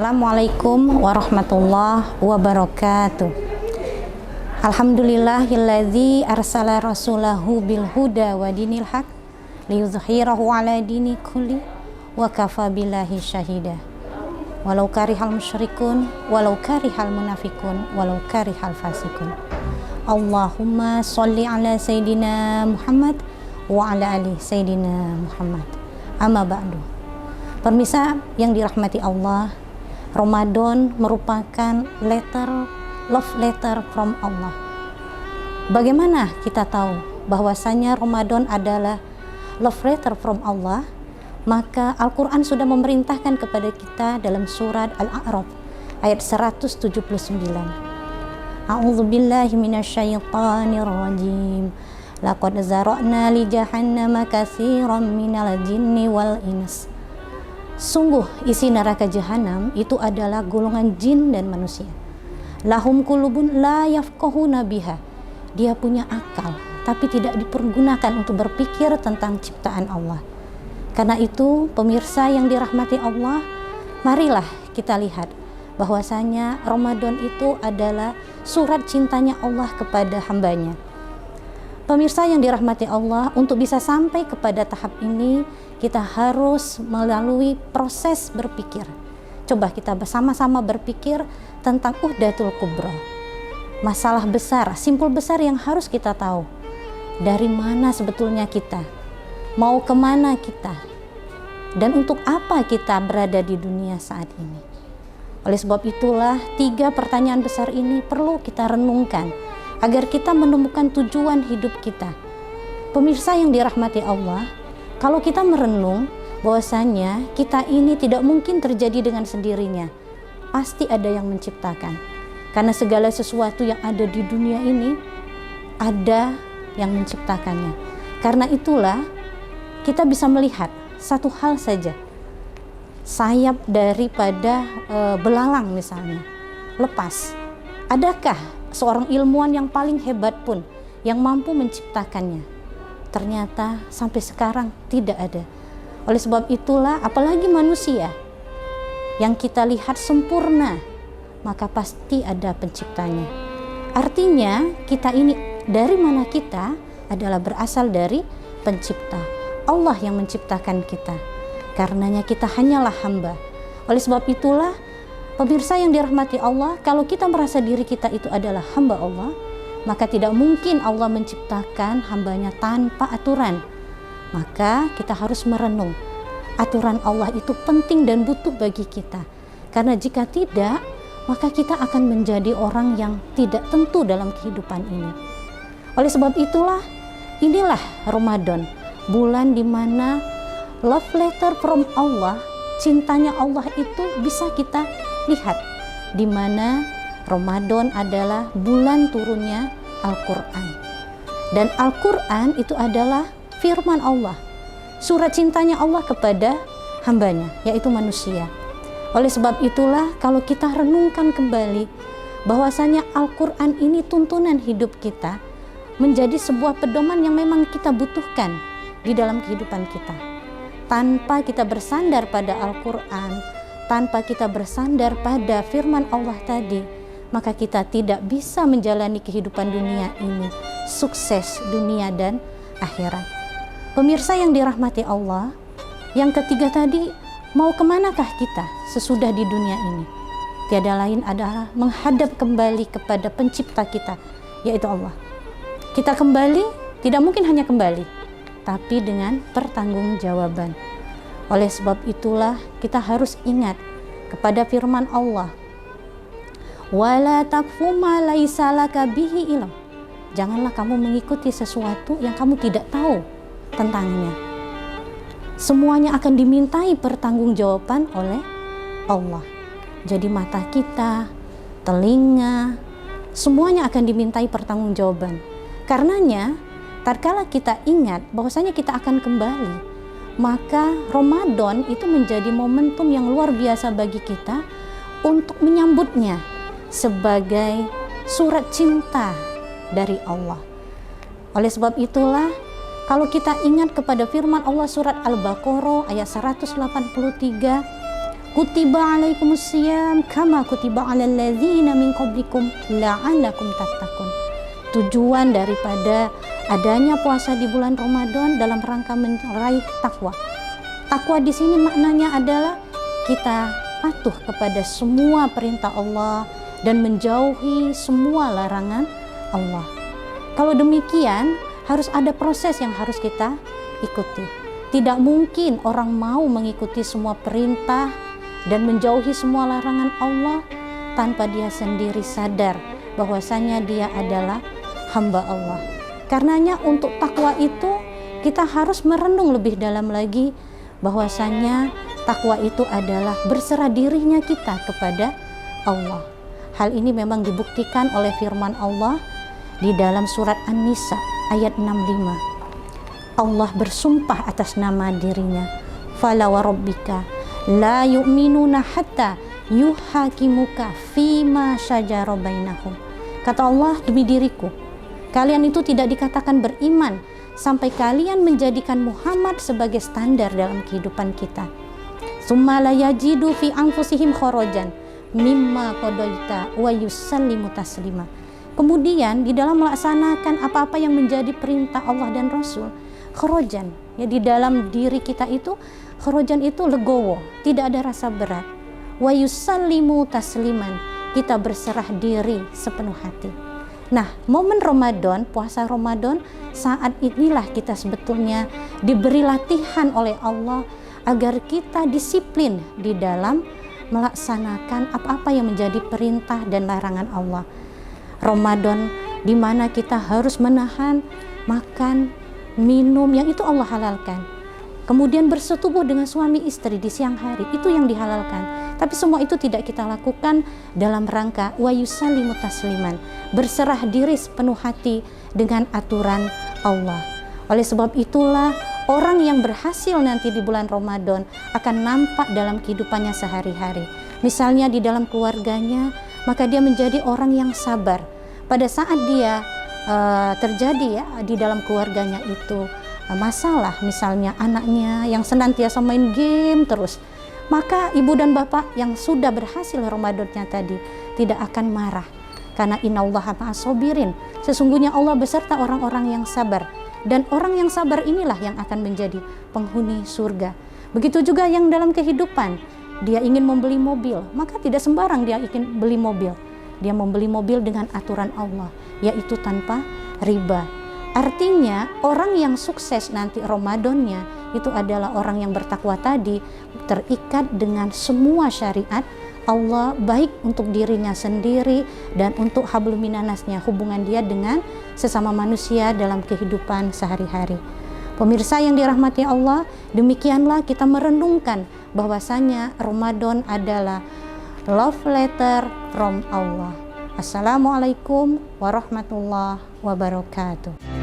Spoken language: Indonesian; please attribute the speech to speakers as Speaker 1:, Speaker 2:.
Speaker 1: Assalamualaikum warahmatullahi wabarakatuh. Alhamdulillahilladzi arsala rasulahu bil huda wa dinil haq liyuzhirahu ala dini kulli wa kafa billahi syahida. Walau karihal musyrikun, walau karihal munafikun, walau karihal fasikun. Allahumma sholli ala sayyidina Muhammad wa ala ali sayyidina Muhammad. Amma ba'du. Pemirsa yang dirahmati Allah, Ramadan merupakan love letter from Allah. Bagaimana kita tahu bahwasanya Ramadan adalah love letter from Allah? Maka Al-Quran sudah memerintahkan kepada kita dalam surat Al-A'raf ayat 179. A'udzubillahi minasyaitonir rajim. Laqad zara'na li jahannama katsiran minal jinni wal ins. Sungguh isi neraka jahanam itu adalah golongan jin dan manusia. Lahum qulubun la yafqahuna biha. Dia punya akal tapi tidak dipergunakan untuk berpikir tentang ciptaan Allah. Karena itu pemirsa yang dirahmati Allah, marilah kita lihat bahwasanya Ramadan itu adalah surat cintanya Allah kepada hambanya. Pemirsa yang dirahmati Allah, untuk bisa sampai kepada tahap ini kita harus melalui proses berpikir. Coba kita bersama-sama berpikir tentang Uhdatul Kubra. Masalah besar, simpul besar yang harus kita tahu. Dari mana sebetulnya kita? Mau kemana kita? Dan untuk apa kita berada di dunia saat ini? Oleh sebab itulah 3 pertanyaan besar ini perlu kita renungkan agar kita menemukan tujuan hidup kita. Pemirsa yang dirahmati Allah, kalau kita merenung bahwasanya kita ini tidak mungkin terjadi dengan sendirinya, pasti ada yang menciptakan. Karena segala sesuatu yang ada di dunia ini ada yang menciptakannya. Karena itulah kita bisa melihat satu hal saja, sayap daripada belalang misalnya lepas. Adakah seorang ilmuwan yang paling hebat pun yang mampu menciptakannya? Ternyata sampai sekarang tidak ada. Oleh sebab itulah apalagi manusia yang kita lihat sempurna, maka pasti ada penciptanya. Artinya kita ini dari mana kita adalah berasal dari pencipta. Allah yang menciptakan kita. Karenanya kita hanyalah hamba. Oleh sebab itulah pemirsa yang dirahmati Allah, kalau kita merasa diri kita itu adalah hamba Allah, maka tidak mungkin Allah menciptakan hambanya tanpa aturan. Maka kita harus merenung. Aturan Allah itu penting dan butuh bagi kita. Karena jika tidak, maka kita akan menjadi orang yang tidak tentu dalam kehidupan ini. Oleh sebab itulah, inilah Ramadan, bulan di mana love letter from Allah, cintanya Allah itu bisa kita lihat, di mana Ramadan adalah bulan turunnya Al-Quran. Dan Al-Quran itu adalah firman Allah, surat cintanya Allah kepada hambanya, yaitu manusia. Oleh sebab itulah kalau kita renungkan kembali bahwasanya Al-Quran ini tuntunan hidup kita, menjadi sebuah pedoman yang memang kita butuhkan di dalam kehidupan kita. Tanpa kita bersandar pada Al-Quran, tanpa kita bersandar pada firman Allah tadi, maka kita tidak bisa menjalani kehidupan dunia ini, sukses dunia dan akhirat. Pemirsa yang dirahmati Allah, yang ketiga tadi, mau kemanakah kita sesudah di dunia ini? Tiada lain adalah menghadap kembali kepada pencipta kita, yaitu Allah. Kita kembali, tidak mungkin hanya kembali, tapi dengan pertanggungjawaban. Oleh sebab itulah kita harus ingat kepada firman Allah, wala taqfu ma laisa laka bihi ilm. Janganlah kamu mengikuti sesuatu yang kamu tidak tahu tentangnya. Semuanya akan dimintai pertanggungjawaban oleh Allah. Jadi mata kita, telinga, semuanya akan dimintai pertanggungjawaban. Karenanya, tatkala kita ingat bahwasanya kita akan kembali, maka Ramadan itu menjadi momentum yang luar biasa bagi kita untuk menyambutnya sebagai surat cinta dari Allah. Oleh sebab itulah, kalau kita ingat kepada firman Allah surat Al-Baqarah ayat 183, Kutiba alaikumusiyam kama kutiba alal ladzina min qablikum la'allakum tattaqun. Tujuan daripada adanya puasa di bulan Ramadan dalam rangka meraih takwa. Takwa di sini maknanya adalah kita patuh kepada semua perintah Allah dan menjauhi semua larangan Allah. Kalau demikian, harus ada proses yang harus kita ikuti. Tidak mungkin orang mau mengikuti semua perintah dan menjauhi semua larangan Allah tanpa dia sendiri sadar bahwasanya dia adalah hamba Allah. Karenanya untuk takwa itu kita harus merenung lebih dalam lagi bahwasanya takwa itu adalah berserah dirinya kita kepada Allah. Hal ini memang dibuktikan oleh firman Allah di dalam surat An-Nisa ayat 65. Allah bersumpah atas nama dirinya, fala wa rabbika la yu'minuna hatta yuhakimuka fima syajara bainahum. Kata Allah, demi diriku, kalian itu tidak dikatakan beriman sampai kalian menjadikan Muhammad sebagai standar dalam kehidupan kita. Summa la yajidu fi anfusihim kharajan mimma qadaita wa yusallimu taslima. Kemudian di dalam melaksanakan apa-apa yang menjadi perintah Allah dan Rasul, kharajan, ya di dalam diri kita itu, kharajan itu legowo, tidak ada rasa berat. Wa yusallimu tasliman, kita berserah diri sepenuh hati. Nah, momen Ramadan, puasa Ramadan, saat inilah kita sebetulnya diberi latihan oleh Allah agar kita disiplin di dalam melaksanakan apa-apa yang menjadi perintah dan larangan Allah. Ramadan di mana kita harus menahan makan, minum yang itu Allah halalkan. Kemudian bersetubuh dengan suami istri di siang hari, itu yang dihalalkan. Tapi semua itu tidak kita lakukan dalam rangka wa yusallimu tasliman, berserah diri sepenuh hati dengan aturan Allah. Oleh sebab itulah orang yang berhasil nanti di bulan Ramadan akan nampak dalam kehidupannya sehari-hari. Misalnya di dalam keluarganya, maka dia menjadi orang yang sabar. Pada saat dia terjadi ya di dalam keluarganya itu masalah, misalnya anaknya yang senantiasa main game terus, maka ibu dan bapak yang sudah berhasil Ramadannya tadi tidak akan marah, karena innallaha ma'as sabirin, sesungguhnya Allah beserta orang-orang yang sabar, dan orang yang sabar inilah yang akan menjadi penghuni surga. Begitu juga yang dalam kehidupan, dia ingin membeli mobil, maka tidak sembarang dia ingin beli mobil, dia membeli mobil dengan aturan Allah, yaitu tanpa riba. Artinya orang yang sukses nanti Ramadannya itu adalah orang yang bertakwa tadi, terikat dengan semua syariat Allah, baik untuk dirinya sendiri dan untuk hablum minannasnya, hubungan dia dengan sesama manusia dalam kehidupan sehari-hari. Pemirsa yang dirahmati Allah, demikianlah kita merenungkan bahwasanya Ramadan adalah love letter from Allah. Assalamualaikum warahmatullahi wabarakatuh.